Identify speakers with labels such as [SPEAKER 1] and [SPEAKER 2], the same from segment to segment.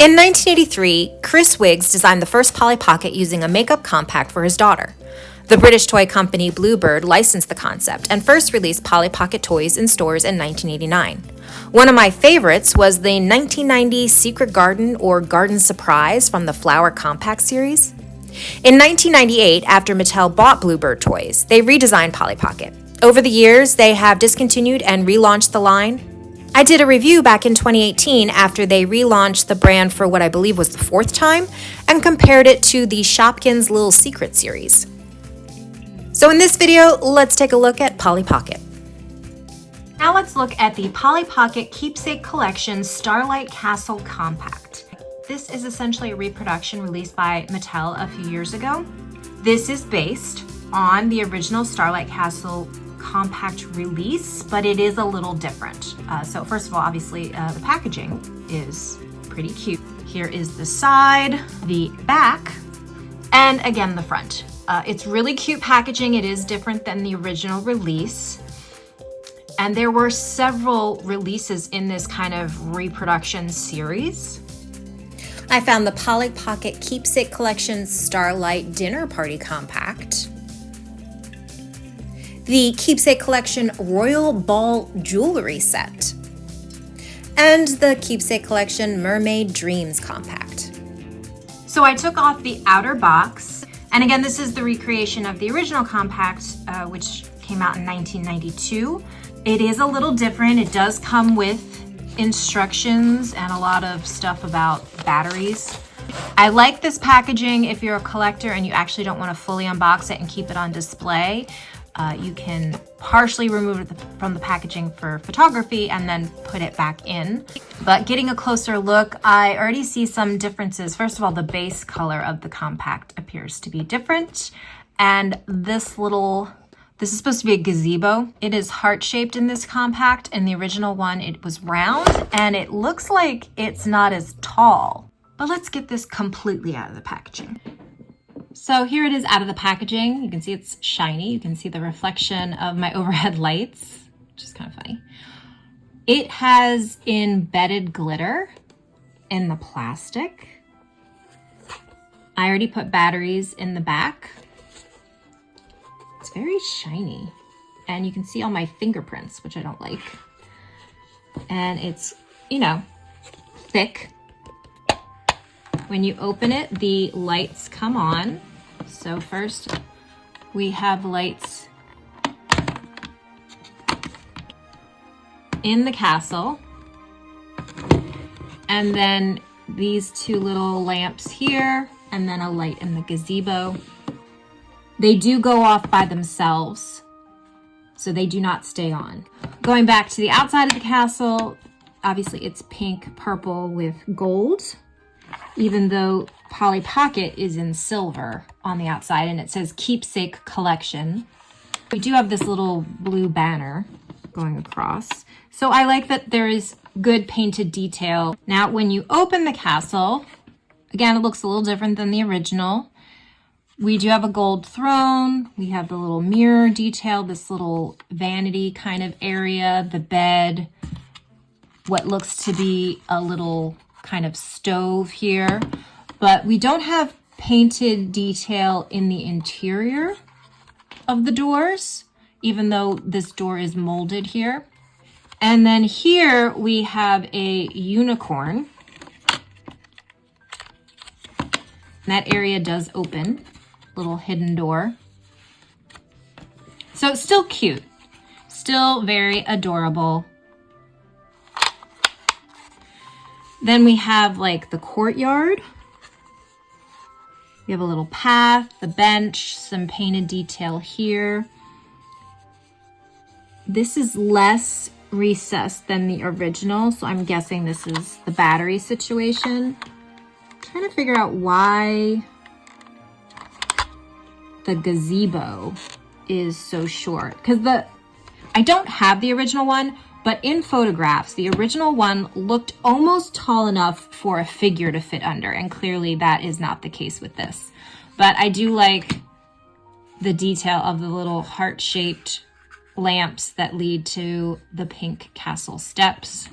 [SPEAKER 1] In 1983, Chris Wiggs designed the first Polly Pocket using a makeup compact for his daughter. The British toy company Bluebird licensed the concept and first released Polly Pocket toys in stores in 1989. One of my favorites was the 1990 Secret Garden or Garden Surprise from the Flower Compact series. In 1998, after Mattel bought Bluebird toys, they redesigned Polly Pocket. Over the years, they have discontinued and relaunched the line. I did a review back in 2018 after they relaunched the brand for what I believe was the fourth time and compared it to the Shopkins Little Secret series. So in this video, let's take a look at Polly Pocket. Now let's look at the Polly Pocket Keepsake Collection Starlight Castle Compact. This is essentially a reproduction released by Mattel a few years ago. This is based on the original Starlight Castle compact release, but it is a little different. So first of all, obviously the packaging is pretty cute. Here is the side, the back, and again the front. It's really cute packaging. It is different than the original release. And there were several releases in this kind of reproduction series. I found the Polly Pocket Keepsake Collection Starlight Dinner Party Compact, the Keepsake Collection Royal Ball Jewelry Set, and the Keepsake Collection Mermaid Dreams Compact. So I took off the outer box, and again, this is the recreation of the original compact, which came out in 1992. It is a little different. It does come with instructions and a lot of stuff about batteries. I like this packaging if you're a collector and you actually don't want to fully unbox it and keep it on display. You can partially remove it from the packaging for photography and then put it back in. But getting a closer look, I already see some differences. First of all, the base color of the compact appears to be different. And this is supposed to be a gazebo. It is heart-shaped in this compact. In the original one, it was round, and it looks like it's not as tall. But let's get this completely out of the packaging. So here it is out of the packaging. You can see it's shiny. You can see the reflection of my overhead lights, which is kind of funny. It has embedded glitter in the plastic. I already put batteries in the back. It's very shiny. And you can see all my fingerprints, which I don't like. And it's, thick. When you open it, the lights come on. So first we have lights in the castle. And then these two little lamps here, and then a light in the gazebo. They do go off by themselves, so they do not stay on. Going back to the outside of the castle, obviously it's pink, purple with gold, even though Polly Pocket is in silver on the outside, and it says Keepsake Collection. We do have this little blue banner going across. So I like that there is good painted detail. Now, when you open the castle, again, it looks a little different than the original. We do have a gold throne. We have the little mirror detail, this little vanity kind of area, the bed, what looks to be a little kind of stove here. But we don't have painted detail in the interior of the doors, even though this door is molded here. And then here we have a unicorn. That area does open. Little hidden door. So it's still cute, still very adorable. Then we have like the courtyard. We have a little path, the bench, some painted detail here. This is less recessed than the original, so I'm guessing this is the battery situation. I'm trying to figure out why the gazebo is so short, because I don't have the original one, but in photographs the original one looked almost tall enough for a figure to fit under, and clearly that is not the case with this. But I do like the detail of the little heart-shaped lamps that lead to the pink castle steps.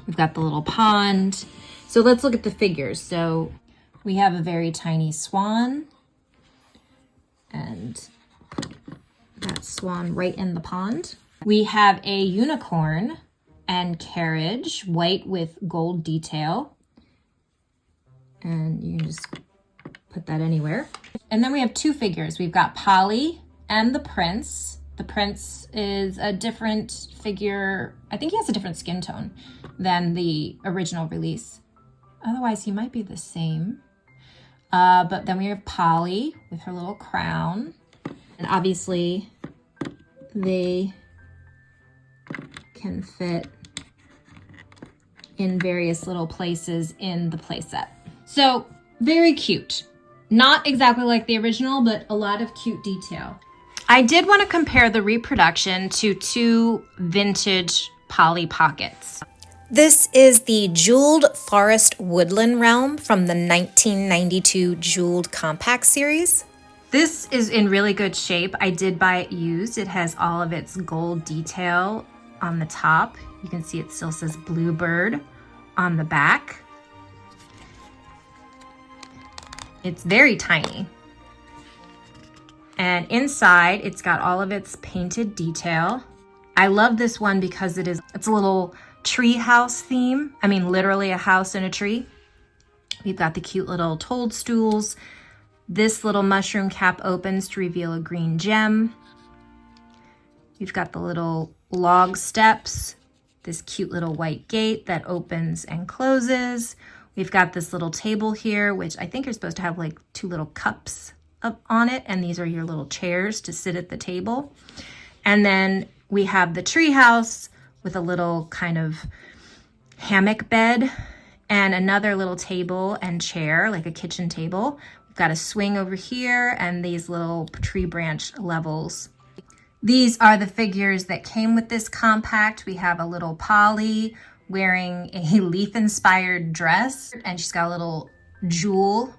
[SPEAKER 1] We've got the little pond. So So let's look at the figures. So we have a very tiny swan, and that swan right in the pond. We have a unicorn and carriage, white with gold detail. And you can just put that anywhere. And then we have two figures. We've got Polly and the prince. The prince is a different figure. I think he has a different skin tone than the original release. Otherwise, he might be the same. But then we have Polly with her little crown. And obviously, they can fit in various little places in the playset. So, very cute. Not exactly like the original, but a lot of cute detail. I did want to compare the reproduction to two vintage Polly Pockets. This is the Jeweled Forest Woodland Realm from the 1992 Jeweled Compact series. This is in really good shape. I did buy it used. It has all of its gold detail on the top. You can see it still says Bluebird on the back. It's very tiny. And inside, it's got all of its painted detail. I love this one because it's a little tree house theme. I mean, literally a house in a tree. We've got the cute little toadstools. This little mushroom cap opens to reveal a green gem. We've got the little log steps, this cute little white gate that opens and closes. We've got this little table here, which I think you're supposed to have like two little cups up on it, and these are your little chairs to sit at the table. And then we have the tree house with a little kind of hammock bed and another little table and chair, like a kitchen table. We've got a swing over here and these little tree branch levels. These are the figures that came with this compact. We have a little Polly wearing a leaf-inspired dress, and she's got a little jewel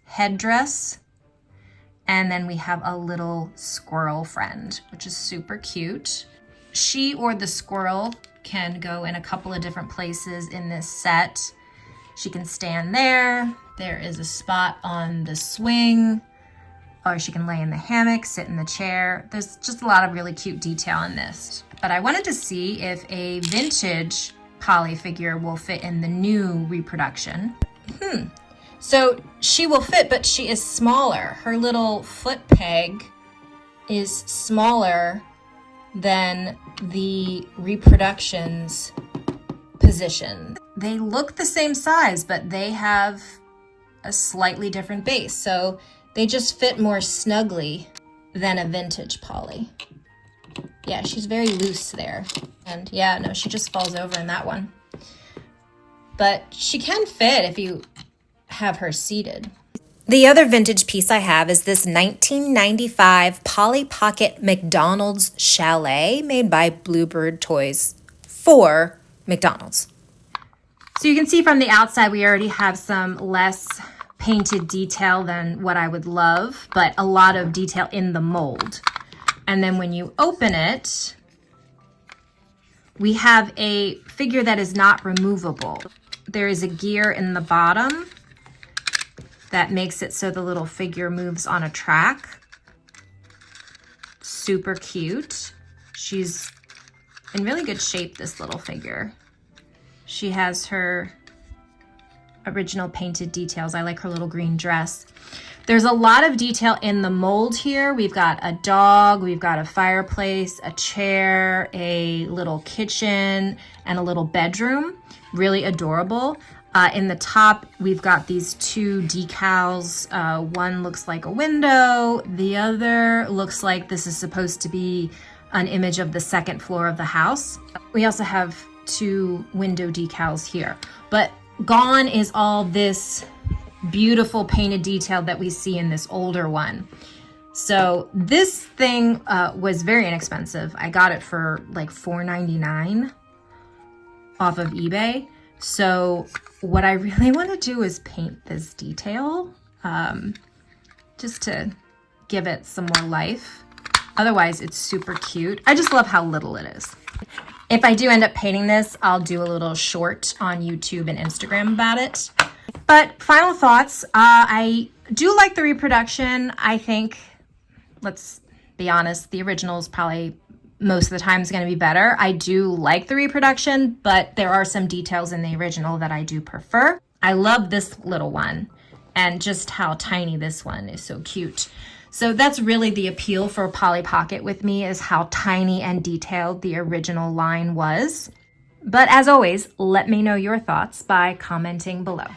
[SPEAKER 1] headdress. And then we have a little squirrel friend, which is super cute. She or the squirrel can go in a couple of different places in this set. She can stand there. There is a spot on the swing, or she can lay in the hammock, sit in the chair. There's just a lot of really cute detail in this. But I wanted to see if a vintage Polly figure will fit in the new reproduction. So she will fit, but she is smaller. Her little foot peg is smaller than the reproduction's position. They look the same size, but they have a slightly different base. So they just fit more snugly than a vintage Polly. Yeah, she's very loose there. And yeah, no, she just falls over in that one. But she can fit if you have her seated. The other vintage piece I have is this 1995 Polly Pocket McDonald's Chalet made by Bluebird Toys for McDonald's. So you can see from the outside we already have some less painted detail than what I would love, but a lot of detail in the mold. And then when you open it, we have a figure that is not removable. There is a gear in the bottom that makes it so the little figure moves on a track. Super cute. She's in really good shape, this little figure. She has her original painted details. I like her little green dress. There's a lot of detail in the mold here. We've got a dog, we've got a fireplace, a chair, a little kitchen, and a little bedroom. Really adorable. In the top, we've got these two decals. One looks like a window. The other looks like this is supposed to be an image of the second floor of the house. We also have two window decals here. But gone is all this beautiful painted detail that we see in this older one. So this thing was very inexpensive. I got it for like $4.99 off of eBay. So what I really want to do is paint this detail just to give it some more life. Otherwise, it's super cute. I just love how little it is. If I do end up painting this, I'll do a little short on YouTube and Instagram about it. But final thoughts, I do like the reproduction. I think, let's be honest, the original is probably most of the time is going to be better. I do like the reproduction, but there are some details in the original that I do prefer. I love this little one and just how tiny this one is. So cute. So that's really the appeal for Polly Pocket with me, is how tiny and detailed the original line was. But as always, let me know your thoughts by commenting below.